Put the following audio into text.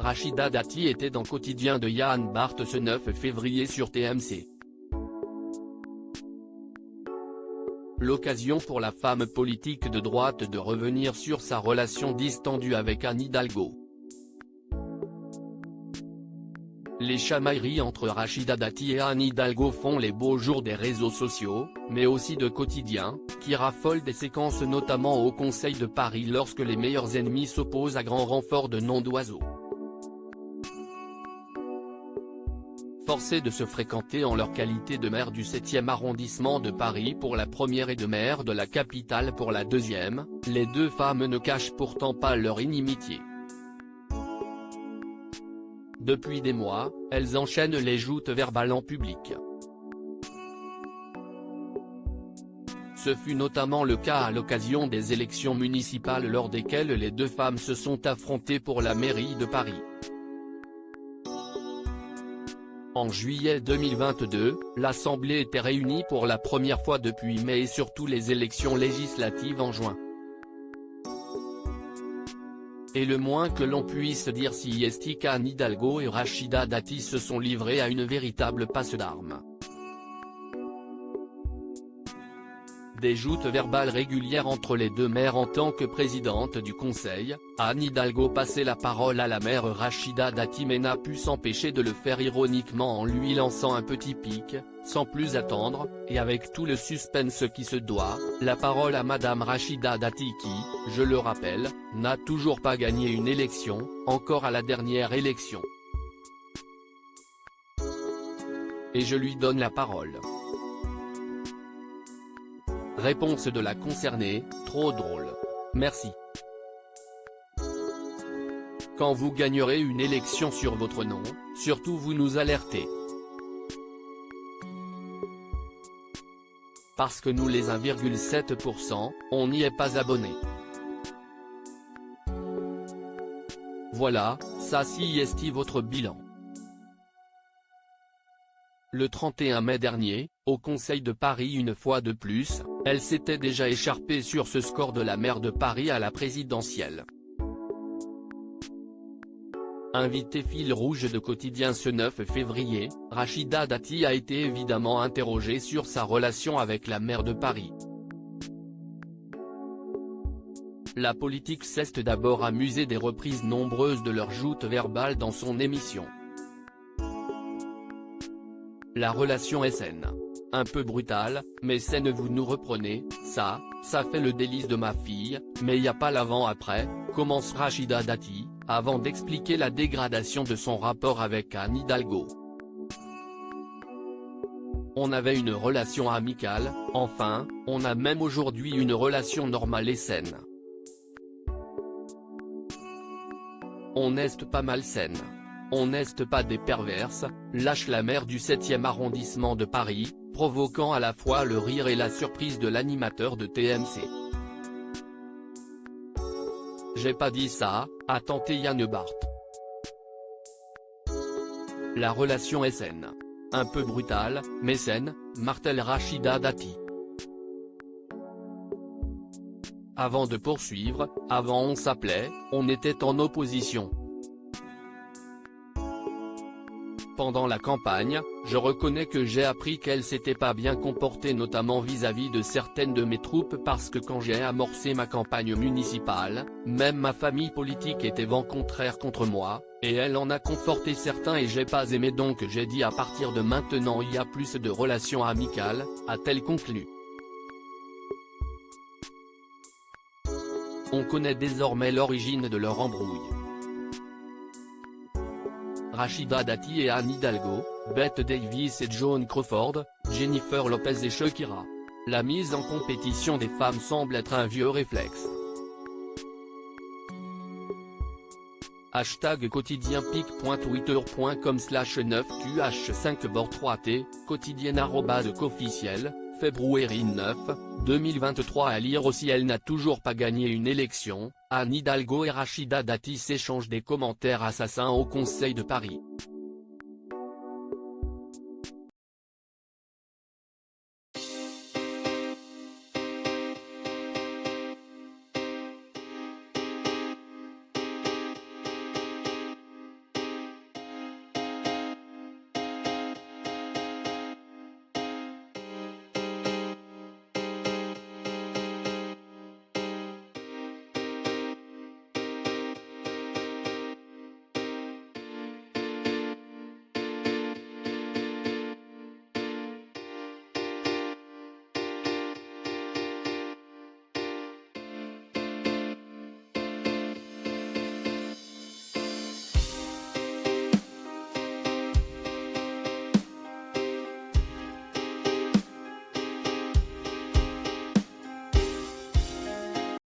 Rachida Dati était dans Quotidien de Yann Barth ce 9 février sur TMC. L'occasion pour la femme politique de droite de revenir sur sa relation distendue avec Anne Hidalgo. Les chamailleries entre Rachida Dati et Anne Hidalgo font les beaux jours des réseaux sociaux, mais aussi de Quotidien, qui raffole des séquences notamment au Conseil de Paris lorsque les meilleurs ennemis s'opposent à grand renfort de noms d'oiseaux. Forcés de se fréquenter en leur qualité de maire du 7e arrondissement de Paris pour la première et de maire de la capitale pour la deuxième, les deux femmes ne cachent pourtant pas leur inimitié. Depuis des mois, elles enchaînent les joutes verbales en public. Ce fut notamment le cas à l'occasion des élections municipales lors desquelles les deux femmes se sont affrontées pour la mairie de Paris. En juillet 2022, l'Assemblée était réunie pour la première fois depuis mai et surtout les élections législatives en juin. Et le moins que l'on puisse dire si est qu'Anne Hidalgo et Rachida Dati se sont livrés à une véritable passe d'armes. Des joutes verbales régulières entre les deux maires en tant que présidente du Conseil, Anne Hidalgo passait la parole à la maire Rachida Dati mais n'a pu s'empêcher de le faire ironiquement en lui lançant un petit pic, sans plus attendre, et avec tout le suspense qui se doit, la parole à madame Rachida Dati qui, je le rappelle, n'a toujours pas gagné une élection, encore à la dernière élection. Et je lui donne la parole. Réponse de la concernée, trop drôle. Merci. Quand vous gagnerez une élection sur votre nom, surtout vous nous alertez. Parce que nous les 1,7%, on n'y est pas abonnés. Voilà, ça si est votre bilan. Le 31 mai dernier, au Conseil de Paris une fois de plus, elle s'était déjà écharpée sur ce score de la maire de Paris à la présidentielle. Invitée fil rouge de Quotidien ce 9 février, Rachida Dati a été évidemment interrogée sur sa relation avec la maire de Paris. La politique s'est d'abord amusée des reprises nombreuses de leurs joutes verbales dans son émission. La relation est saine. Un peu brutale, mais saine, vous nous reprenez, ça fait le délice de ma fille, mais y a pas l'avant-après, commence Rachida Dati, avant d'expliquer la dégradation de son rapport avec Anne Hidalgo. On avait une relation amicale, enfin, on a même aujourd'hui une relation normale et saine. On n'est pas malsaine. On n'est pas des perverses, lâche la maire du 7e arrondissement de Paris, provoquant à la fois le rire et la surprise de l'animateur de TMC. J'ai pas dit ça, a tenté Yann Barth. La relation est saine. Un peu brutale, mais saine, martèle Rachida Dati. Avant de poursuivre, avant on s'appelait, on était en opposition. Pendant la campagne, je reconnais que j'ai appris qu'elle s'était pas bien comportée notamment vis-à-vis de certaines de mes troupes parce que quand j'ai amorcé ma campagne municipale, même ma famille politique était vent contraire contre moi, et elle en a conforté certains et j'ai pas aimé donc j'ai dit à partir de maintenant il y a plus de relations amicales, a-t-elle conclu. On connaît désormais l'origine de leur embrouille. Rachida Dati et Anne Hidalgo, Bette Davis et Joan Crawford, Jennifer Lopez et Shakira. La mise en compétition des femmes semble être un vieux réflexe. #quotidien.twitter.com/9QH5bord3T, quotidienne@officiel, février 9, 2023. À lire aussi. Elle n'a toujours pas gagné une élection, Anne Hidalgo et Rachida Dati s'échangent des commentaires assassins au Conseil de Paris.